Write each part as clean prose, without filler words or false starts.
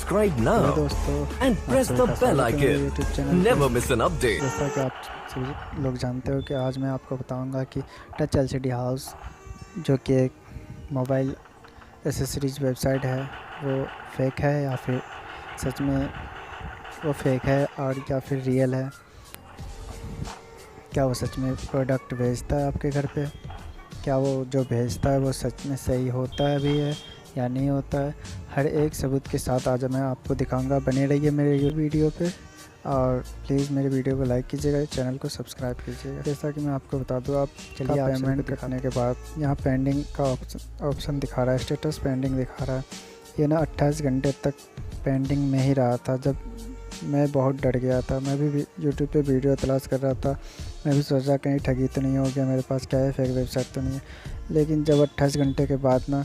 subscribe now दोस्तों and press the bell icon. YouTube channel Never miss an update. जैसा कि आप सभी लोग जानते हो कि आज मैं आपको बताऊंगा कि टच एलसीडी हाउस जो कि एक मोबाइल एसेसरीज वेबसाइट है वो फेक है या फिर सच में वो फेक है और या फिर रियल है। क्या वो सच में प्रोडक्ट भेजता है आपके घर पे, क्या वो जो भेजता है वो सच में सही होता है भी है या नहीं होता है। हर एक सबूत के साथ आज मैं आपको दिखाऊंगा। बने रहिए मेरे ये वीडियो पे और प्लीज़ मेरे वीडियो को लाइक कीजिएगा, चैनल को सब्सक्राइब कीजिएगा। जैसा कि मैं आपको बता दूं, आप चलिए पेमेंट करने के बाद यहाँ पेंडिंग का ऑप्शन दिखा रहा है, स्टेटस पेंडिंग दिखा रहा है। ये ना 28 घंटे तक पेंडिंग में ही रहा था। जब मैं बहुत डर गया था, मैं भी यूट्यूब पे वीडियो तलाश कर रहा था। मैं भी सोचा कहीं ठगी तो नहीं हो गया, मेरे पास क्या है, फेक वेबसाइट तो नहीं है। लेकिन जब 28 घंटे के बाद ना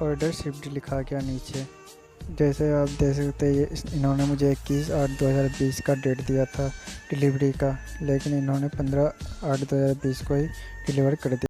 ऑर्डर शिफ्ट लिखा गया नीचे, जैसे आप देख सकते हैं इन्होंने मुझे 21/8/2020 का डेट दिया था डिलीवरी का, लेकिन इन्होंने 15/8/2020 को ही डिलीवर कर दिया।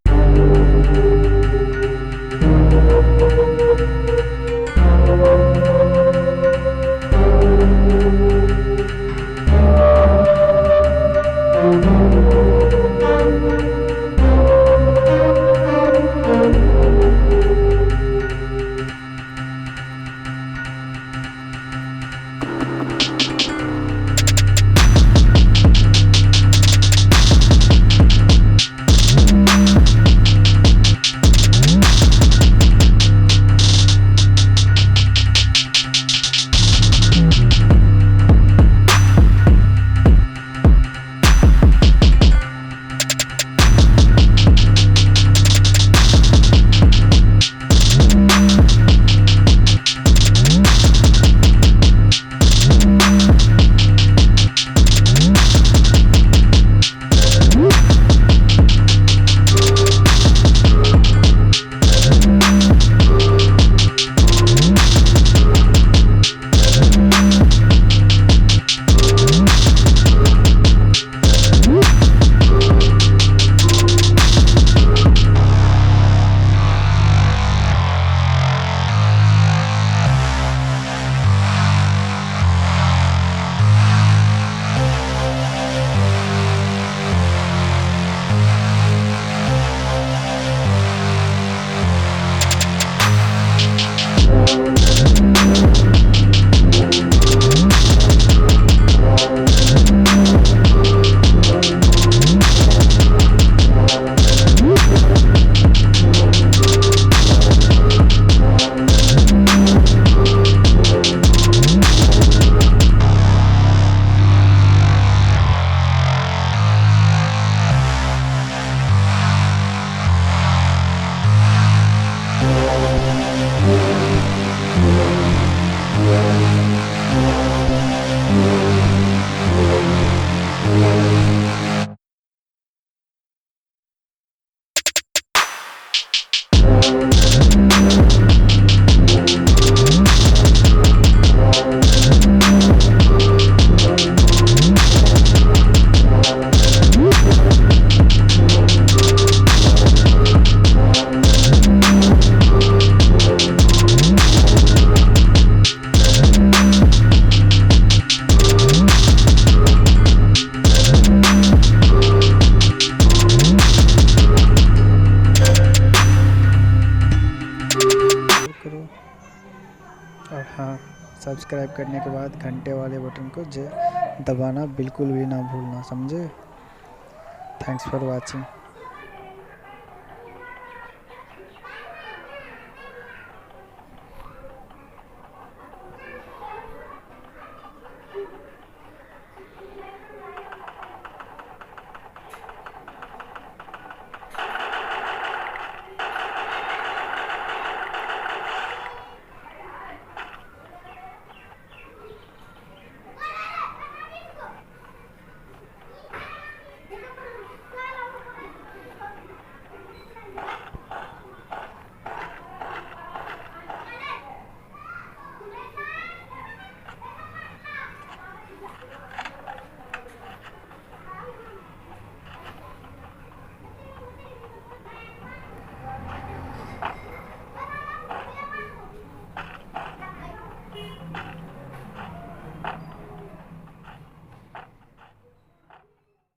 और हाँ, सब्सक्राइब करने के बाद घंटे वाले बटन को दबाना बिल्कुल भी ना भूलना, समझे। Thanks for watching.